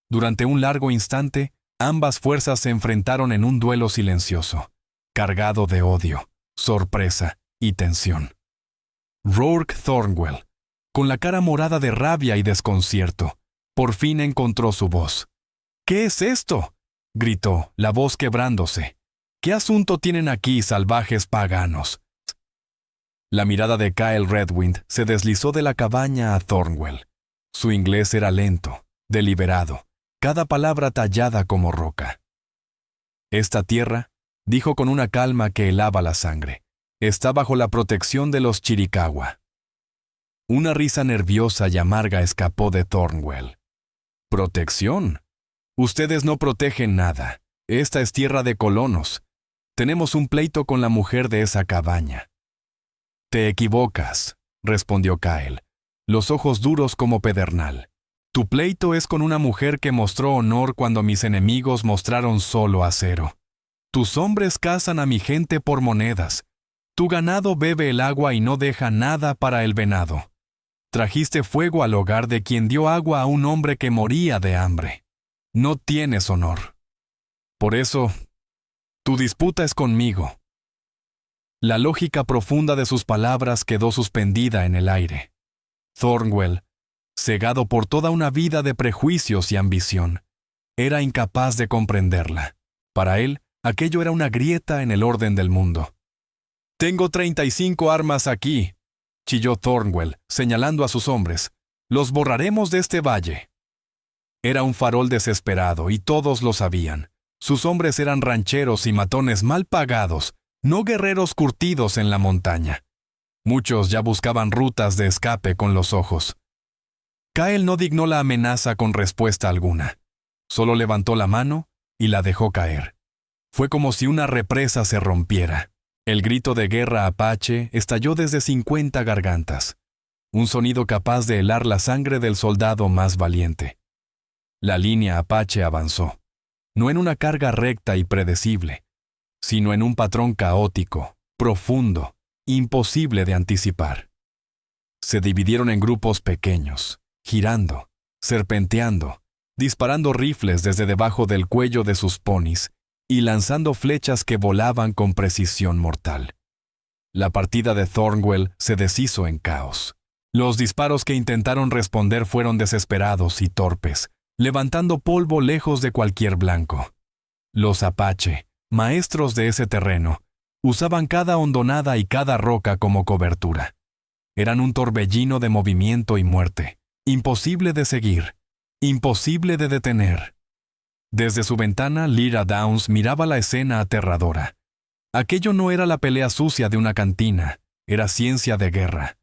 Durante un largo instante, ambas fuerzas se enfrentaron en un duelo silencioso, cargado de odio, sorpresa y tensión. Rourke Thornwell, con la cara morada de rabia y desconcierto, por fin encontró su voz. «¿Qué es esto?», gritó, la voz quebrándose. «¿Qué asunto tienen aquí, salvajes paganos?». La mirada de Kyle Redwind se deslizó de la cabaña a Thornwell. Su inglés era lento, deliberado, cada palabra tallada como roca. «Esta tierra», dijo con una calma que helaba la sangre, «está bajo la protección de los Chiricahua». Una risa nerviosa y amarga escapó de Thornwell. «¿Protección? Ustedes no protegen nada. Esta es tierra de colonos. Tenemos un pleito con la mujer de esa cabaña». «Te equivocas», respondió Kyle, los ojos duros como pedernal. «Tu pleito es con una mujer que mostró honor cuando mis enemigos mostraron solo acero. Tus hombres cazan a mi gente por monedas. Tu ganado bebe el agua y no deja nada para el venado. Trajiste fuego al hogar de quien dio agua a un hombre que moría de hambre. No tienes honor. Por eso, tu disputa es conmigo». La lógica profunda de sus palabras quedó suspendida en el aire. Thornwell, cegado por toda una vida de prejuicios y ambición, era incapaz de comprenderla. Para él, aquello era una grieta en el orden del mundo. «Tengo 35 armas aquí», chilló Thornwell, señalando a sus hombres. «Los borraremos de este valle». Era un farol desesperado y todos lo sabían. Sus hombres eran rancheros y matones mal pagados, no guerreros curtidos en la montaña. Muchos ya buscaban rutas de escape con los ojos. Kyle no dignó la amenaza con respuesta alguna. Solo levantó la mano y la dejó caer. Fue como si una represa se rompiera. El grito de guerra apache estalló desde 50 gargantas. Un sonido capaz de helar la sangre del soldado más valiente. La línea apache avanzó, no en una carga recta y predecible, sino en un patrón caótico, profundo, imposible de anticipar. Se dividieron en grupos pequeños, girando, serpenteando, disparando rifles desde debajo del cuello de sus ponis y lanzando flechas que volaban con precisión mortal. La partida de Thornwell se deshizo en caos. Los disparos que intentaron responder fueron desesperados y torpes, levantando polvo lejos de cualquier blanco. Los apache, maestros de ese terreno, usaban cada hondonada y cada roca como cobertura. Eran un torbellino de movimiento y muerte, imposible de seguir, imposible de detener. Desde su ventana, Lyra Downs miraba la escena aterradora. Aquello no era la pelea sucia de una cantina, era ciencia de guerra.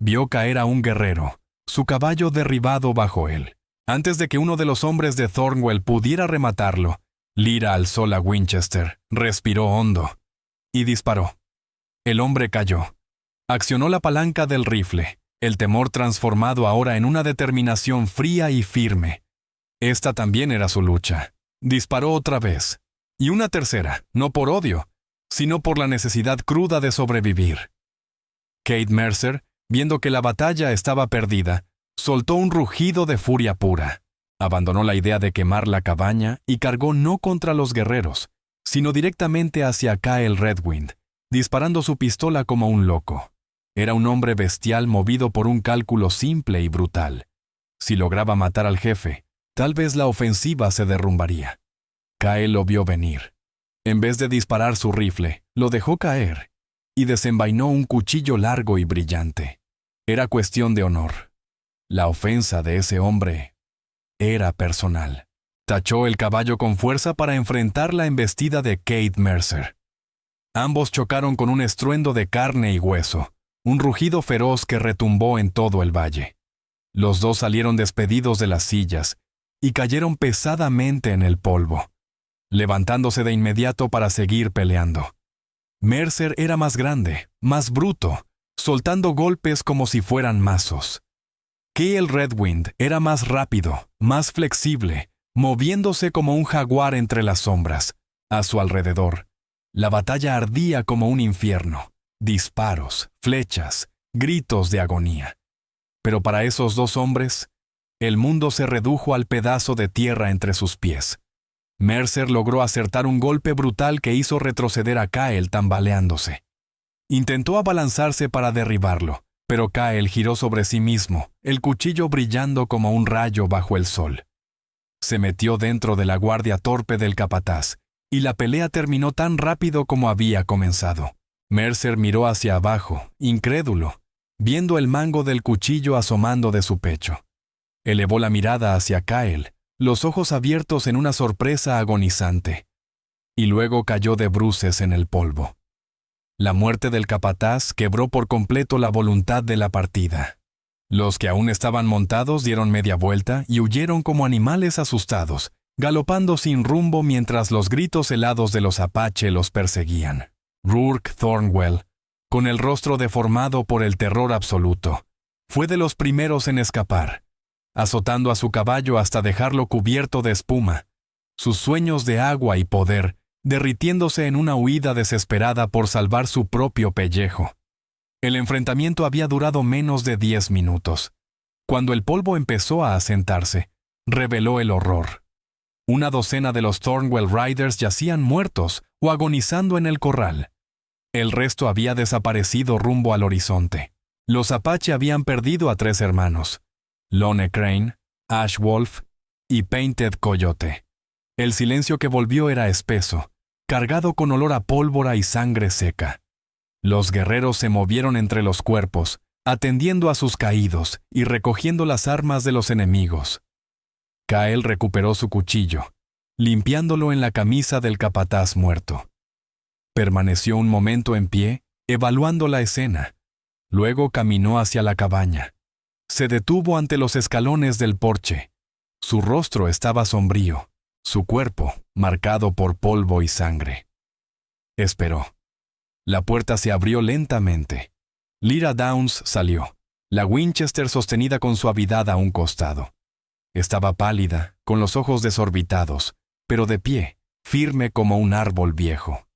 Vio caer a un guerrero, su caballo derribado bajo él. Antes de que uno de los hombres de Thornwell pudiera rematarlo, Lyra alzó la Winchester, respiró hondo y disparó. El hombre cayó. Accionó la palanca del rifle, el temor transformado ahora en una determinación fría y firme. Esta también era su lucha. Disparó otra vez, y una tercera, no por odio, sino por la necesidad cruda de sobrevivir. Kate Mercer, viendo que la batalla estaba perdida, soltó un rugido de furia pura. Abandonó la idea de quemar la cabaña y cargó no contra los guerreros, sino directamente hacia Kyle Redwind, disparando su pistola como un loco. Era un hombre bestial movido por un cálculo simple y brutal. Si lograba matar al jefe, tal vez la ofensiva se derrumbaría. Kyle lo vio venir. En vez de disparar su rifle, lo dejó caer y desenvainó un cuchillo largo y brillante. Era cuestión de honor. La ofensa de ese hombre era personal. Tachó el caballo con fuerza para enfrentar la embestida de Kate Mercer. Ambos chocaron con un estruendo de carne y hueso, un rugido feroz que retumbó en todo el valle. Los dos salieron despedidos de las sillas y cayeron pesadamente en el polvo, levantándose de inmediato para seguir peleando. Mercer era más grande, más bruto, soltando golpes como si fueran mazos. Kyle Redwind era más rápido, más flexible, moviéndose como un jaguar entre las sombras. A su alrededor, la batalla ardía como un infierno. Disparos, flechas, gritos de agonía. Pero para esos dos hombres, el mundo se redujo al pedazo de tierra entre sus pies. Mercer logró acertar un golpe brutal que hizo retroceder a Kyle tambaleándose. Intentó abalanzarse para derribarlo, pero Kyle giró sobre sí mismo, el cuchillo brillando como un rayo bajo el sol. Se metió dentro de la guardia torpe del capataz, y la pelea terminó tan rápido como había comenzado. Mercer miró hacia abajo, incrédulo, viendo el mango del cuchillo asomando de su pecho. Elevó la mirada hacia Kyle, los ojos abiertos en una sorpresa agonizante, y luego cayó de bruces en el polvo. La muerte del capataz quebró por completo la voluntad de la partida. Los que aún estaban montados dieron media vuelta y huyeron como animales asustados, galopando sin rumbo mientras los gritos helados de los apache los perseguían. Rourke Thornwell, con el rostro deformado por el terror absoluto, fue de los primeros en escapar, azotando a su caballo hasta dejarlo cubierto de espuma, sus sueños de agua y poder derritiéndose en una huida desesperada por salvar su propio pellejo. El enfrentamiento había durado menos de 10 minutos. Cuando el polvo empezó a asentarse, reveló el horror. Una docena de los Thornwell Riders yacían muertos o agonizando en el corral. El resto había desaparecido rumbo al horizonte. Los Apache habían perdido a 3 hermanos: Lone Crane, Ash Wolf y Painted Coyote. El silencio que volvió era espeso, cargado con olor a pólvora y sangre seca. Los guerreros se movieron entre los cuerpos, atendiendo a sus caídos y recogiendo las armas de los enemigos. Kyle recuperó su cuchillo, limpiándolo en la camisa del capataz muerto. Permaneció un momento en pie, evaluando la escena. Luego caminó hacia la cabaña. Se detuvo ante los escalones del porche. Su rostro estaba sombrío, su cuerpo marcado por polvo y sangre. Esperó. La puerta se abrió lentamente. Lyra Downs salió, la Winchester sostenida con suavidad a un costado. Estaba pálida, con los ojos desorbitados, pero de pie, firme como un árbol viejo.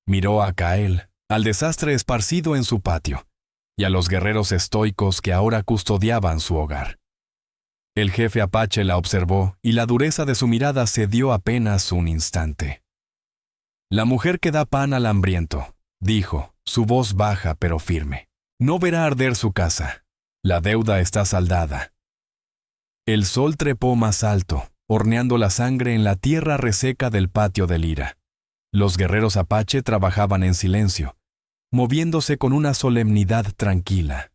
Miró a Kyle, al desastre esparcido en su patio, y a los guerreros estoicos que ahora custodiaban su hogar. El jefe Apache la observó y la dureza de su mirada cedió apenas un instante. «La mujer que da pan al hambriento», dijo, su voz baja pero firme, «no verá arder su casa. La deuda está saldada». El sol trepó más alto, horneando la sangre en la tierra reseca del patio de Lyra. Los guerreros Apache trabajaban en silencio, moviéndose con una solemnidad tranquila.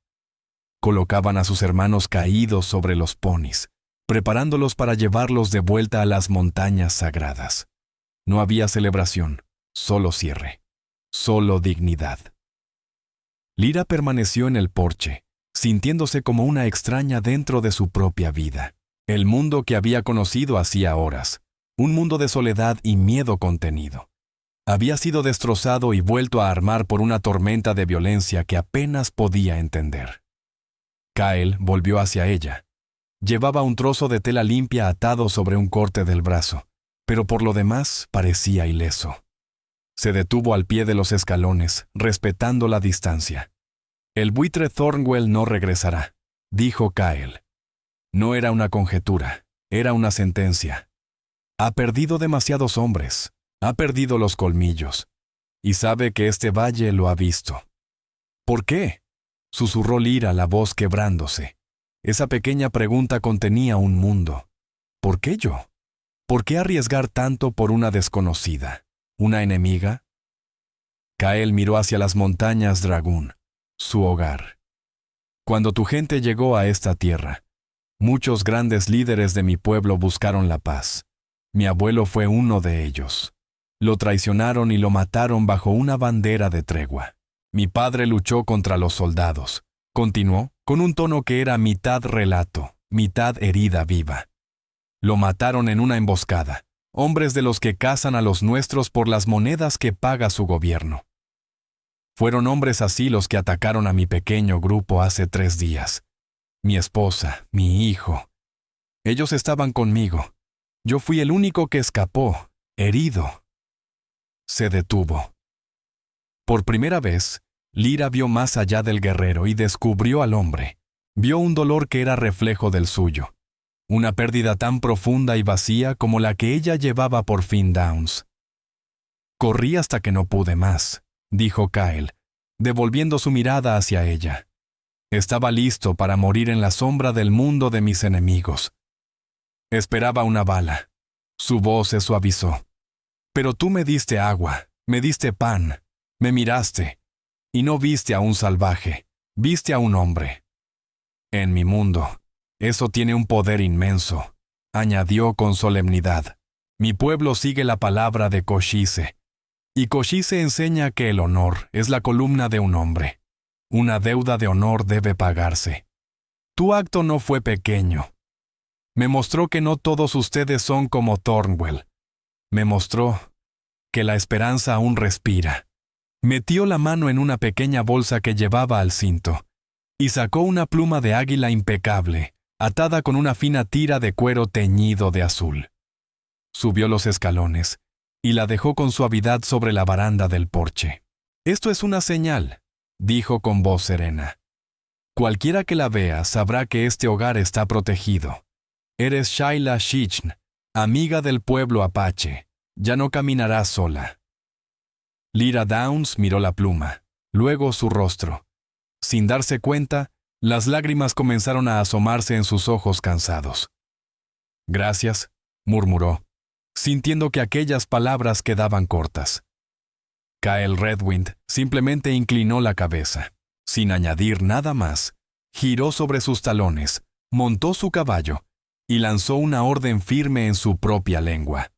Colocaban a sus hermanos caídos sobre los ponis, preparándolos para llevarlos de vuelta a las montañas sagradas. No había celebración, solo cierre, solo dignidad. Lyra permaneció en el porche, sintiéndose como una extraña dentro de su propia vida. El mundo que había conocido hacía horas, un mundo de soledad y miedo contenido, había sido destrozado y vuelto a armar por una tormenta de violencia que apenas podía entender. Kyle volvió hacia ella. Llevaba un trozo de tela limpia atado sobre un corte del brazo, pero por lo demás parecía ileso. Se detuvo al pie de los escalones, respetando la distancia. El buitre Thornwell no regresará, dijo Kael. No era una conjetura, era una sentencia. Ha perdido demasiados hombres, ha perdido los colmillos, y sabe que este valle lo ha visto. ¿Por qué?, susurró Lyra, la voz quebrándose. Esa pequeña pregunta contenía un mundo. ¿Por qué yo? ¿Por qué arriesgar tanto por una desconocida? ¿Una enemiga? Kael miró hacia las montañas Dragoon, su hogar. Cuando tu gente llegó a esta tierra, muchos grandes líderes de mi pueblo buscaron la paz. Mi abuelo fue uno de ellos. Lo traicionaron y lo mataron bajo una bandera de tregua. Mi padre luchó contra los soldados. Continuó, con un tono que era mitad relato, mitad herida viva. Lo mataron en una emboscada, hombres de los que cazan a los nuestros por las monedas que paga su gobierno. Fueron hombres así los que atacaron a mi pequeño grupo hace 3 días. Mi esposa, mi hijo. Ellos estaban conmigo. Yo fui el único que escapó, herido. Se detuvo. Por primera vez, Lyra vio más allá del guerrero y descubrió al hombre. Vio un dolor que era reflejo del suyo. Una pérdida tan profunda y vacía como la que ella llevaba por Finn Downs. Corrí hasta que no pude más, dijo Kael, devolviendo su mirada hacia ella. Estaba listo para morir en la sombra del mundo de mis enemigos. Esperaba una bala. Su voz se suavizó. Pero tú me diste agua, me diste pan, me miraste, y no viste a un salvaje, viste a un hombre. En mi mundo, eso tiene un poder inmenso, añadió con solemnidad. Mi pueblo sigue la palabra de Cochise, y Cochise enseña que el honor es la columna de un hombre. Una deuda de honor debe pagarse. Tu acto no fue pequeño. Me mostró que no todos ustedes son como Thornwell. Me mostró que la esperanza aún respira. Metió la mano en una pequeña bolsa que llevaba al cinto y sacó una pluma de águila impecable, atada con una fina tira de cuero teñido de azul. Subió los escalones y la dejó con suavidad sobre la baranda del porche. Esto es una señal, dijo con voz serena. Cualquiera que la vea sabrá que este hogar está protegido. Eres Shaila Shichn, amiga del pueblo apache. Ya no caminarás sola. Lyra Downs miró la pluma, luego su rostro. Sin darse cuenta, las lágrimas comenzaron a asomarse en sus ojos cansados. Gracias, murmuró, sintiendo que aquellas palabras quedaban cortas. Kael Redwind simplemente inclinó la cabeza. Sin añadir nada más, giró sobre sus talones, montó su caballo y lanzó una orden firme en su propia lengua.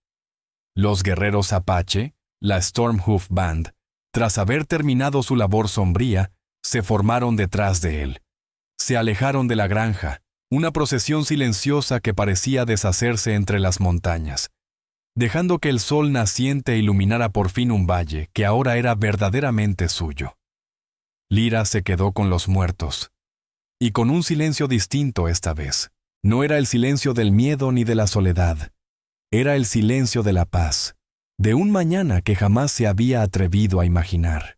Los guerreros apache, la Stormhoof Band, tras haber terminado su labor sombría, se formaron detrás de él. Se alejaron de la granja, una procesión silenciosa que parecía deshacerse entre las montañas, dejando que el sol naciente iluminara por fin un valle que ahora era verdaderamente suyo. Lyra se quedó con los muertos, y con un silencio distinto esta vez. No era el silencio del miedo ni de la soledad. Era el silencio de la paz, de un mañana que jamás se había atrevido a imaginar.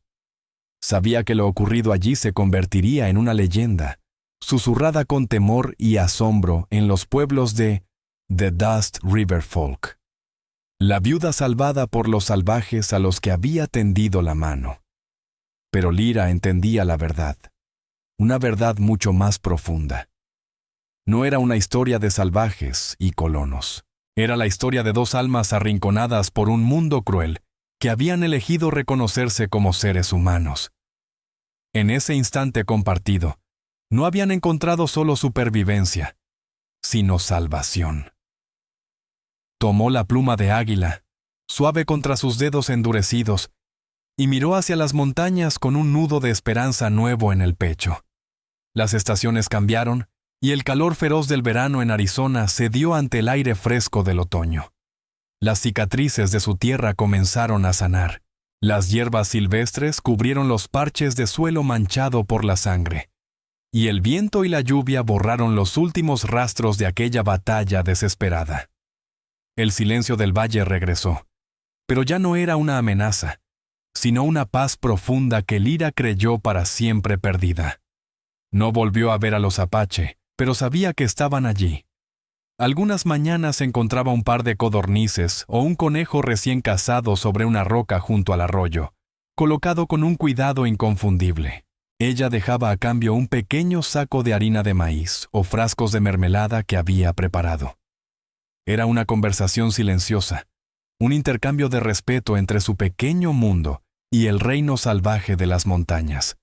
Sabía que lo ocurrido allí se convertiría en una leyenda, susurrada con temor y asombro en los pueblos de The Dust River Folk. La viuda salvada por los salvajes a los que había tendido la mano. Pero Lyra entendía la verdad, una verdad mucho más profunda. No era una historia de salvajes y colonos. Era la historia de 2 almas arrinconadas por un mundo cruel que habían elegido reconocerse como seres humanos. En ese instante compartido, no habían encontrado solo supervivencia, sino salvación. Tomó la pluma de águila, suave contra sus dedos endurecidos, y miró hacia las montañas con un nudo de esperanza nuevo en el pecho. Las estaciones cambiaron, y el calor feroz del verano en Arizona cedió ante el aire fresco del otoño. Las cicatrices de su tierra comenzaron a sanar. Las hierbas silvestres cubrieron los parches de suelo manchado por la sangre, y el viento y la lluvia borraron los últimos rastros de aquella batalla desesperada. El silencio del valle regresó, pero ya no era una amenaza, sino una paz profunda que Lyra creyó para siempre perdida. No volvió a ver a los Apache, pero sabía que estaban allí. Algunas mañanas encontraba un par de codornices o un conejo recién cazado sobre una roca junto al arroyo, colocado con un cuidado inconfundible. Ella dejaba a cambio un pequeño saco de harina de maíz o frascos de mermelada que había preparado. Era una conversación silenciosa, un intercambio de respeto entre su pequeño mundo y el reino salvaje de las montañas.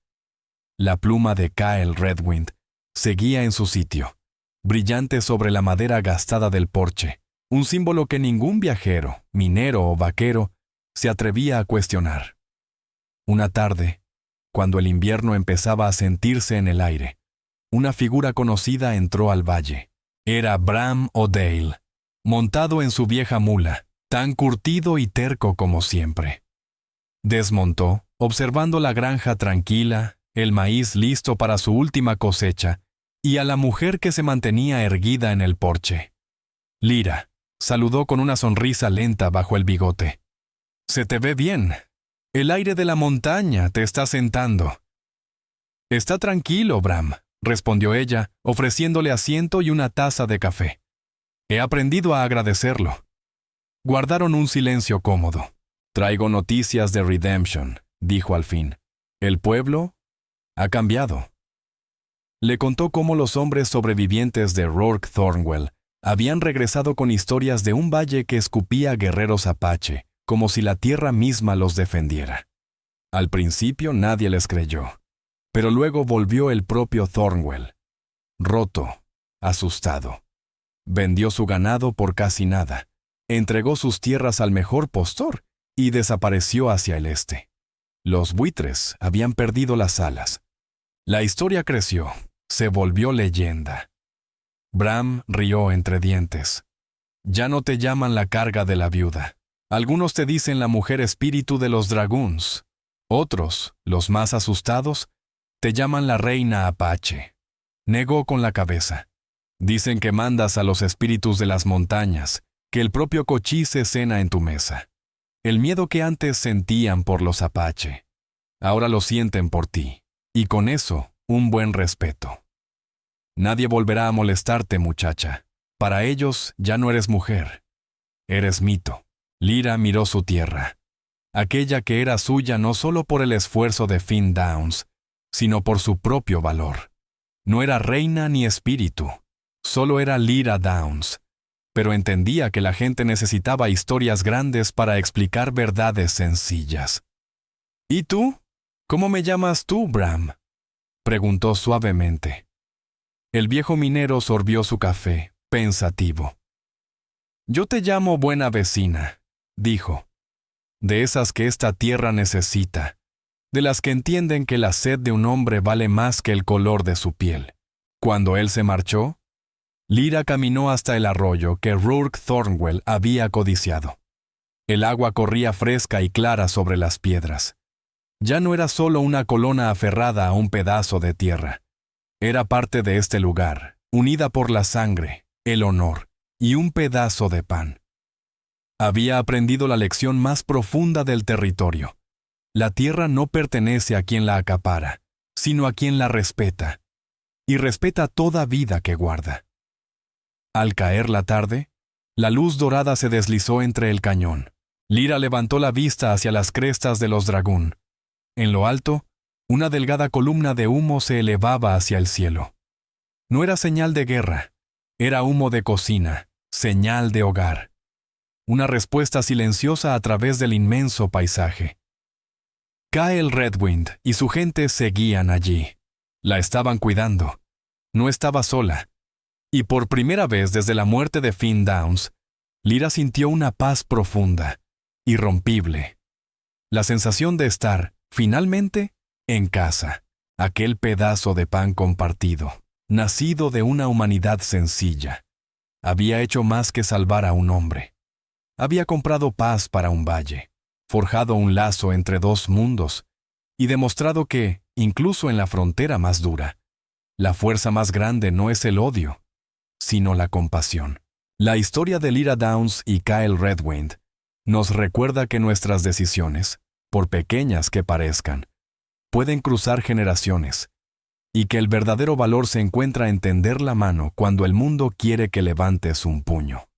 La pluma de Kyle Redwind seguía en su sitio, brillante sobre la madera gastada del porche, un símbolo que ningún viajero, minero o vaquero se atrevía a cuestionar. Una tarde, cuando el invierno empezaba a sentirse en el aire, una figura conocida entró al valle. Era Bram O'Dale, montado en su vieja mula, tan curtido y terco como siempre. Desmontó, observando la granja tranquila, el maíz listo para su última cosecha, y a la mujer que se mantenía erguida en el porche. Lyra saludó con una sonrisa lenta bajo el bigote. «Se te ve bien. El aire de la montaña te está sentando». «Está tranquilo, Bram», respondió ella, ofreciéndole asiento y una taza de café. «He aprendido a agradecerlo». Guardaron un silencio cómodo. «Traigo noticias de Redemption», dijo al fin. «El pueblo ha cambiado». Le contó cómo los hombres sobrevivientes de Rourke Thornwell habían regresado con historias de un valle que escupía guerreros apache, como si la tierra misma los defendiera. Al principio nadie les creyó, pero luego volvió el propio Thornwell, roto, asustado. Vendió su ganado por casi nada, entregó sus tierras al mejor postor y desapareció hacia el este. Los buitres habían perdido las alas. La historia creció, se volvió leyenda. Bram rió entre dientes. «Ya no te llaman la carga de la viuda. Algunos te dicen la mujer espíritu de los dragoons. Otros, los más asustados, te llaman la reina apache». Negó con la cabeza. «Dicen que mandas a los espíritus de las montañas, que el propio Cochise cena en tu mesa. El miedo que antes sentían por los apache, ahora lo sienten por ti, y con eso, un buen respeto. Nadie volverá a molestarte, muchacha. Para ellos ya no eres mujer. Eres mito». Lyra miró su tierra, aquella que era suya no solo por el esfuerzo de Finn Downs, sino por su propio valor. No era reina ni espíritu, solo era Lyra Downs, pero entendía que la gente necesitaba historias grandes para explicar verdades sencillas. «¿Y tú? ¿Cómo me llamas tú, Bram?», preguntó suavemente. El viejo minero sorbió su café, pensativo. «Yo te llamo buena vecina», dijo. «De esas que esta tierra necesita, de las que entienden que la sed de un hombre vale más que el color de su piel». Cuando él se marchó, Lyra caminó hasta el arroyo que Rourke Thornwell había codiciado. El agua corría fresca y clara sobre las piedras. Ya no era solo una colona aferrada a un pedazo de tierra. Era parte de este lugar, unida por la sangre, el honor y un pedazo de pan. Había aprendido la lección más profunda del territorio. La tierra no pertenece a quien la acapara, sino a quien la respeta, y respeta toda vida que guarda. Al caer la tarde, la luz dorada se deslizó entre el cañón. Lyra levantó la vista hacia las crestas de los dragón. En lo alto, una delgada columna de humo se elevaba hacia el cielo. No era señal de guerra, era humo de cocina, señal de hogar. Una respuesta silenciosa a través del inmenso paisaje. Kyle Redwind y su gente seguían allí. La estaban cuidando. No estaba sola. Y por primera vez desde la muerte de Finn Downs, Lyra sintió una paz profunda, irrompible. La sensación de estar, finalmente, en casa, aquel pedazo de pan compartido, nacido de una humanidad sencilla. Había hecho más que salvar a un hombre. Había comprado paz para un valle, forjado un lazo entre dos mundos, y demostrado que, incluso en la frontera más dura, la fuerza más grande no es el odio, sino la compasión. La historia de Lyra Downs y Kyle Redwind nos recuerda que nuestras decisiones, por pequeñas que parezcan, pueden cruzar generaciones, y que el verdadero valor se encuentra en tender la mano cuando el mundo quiere que levantes un puño.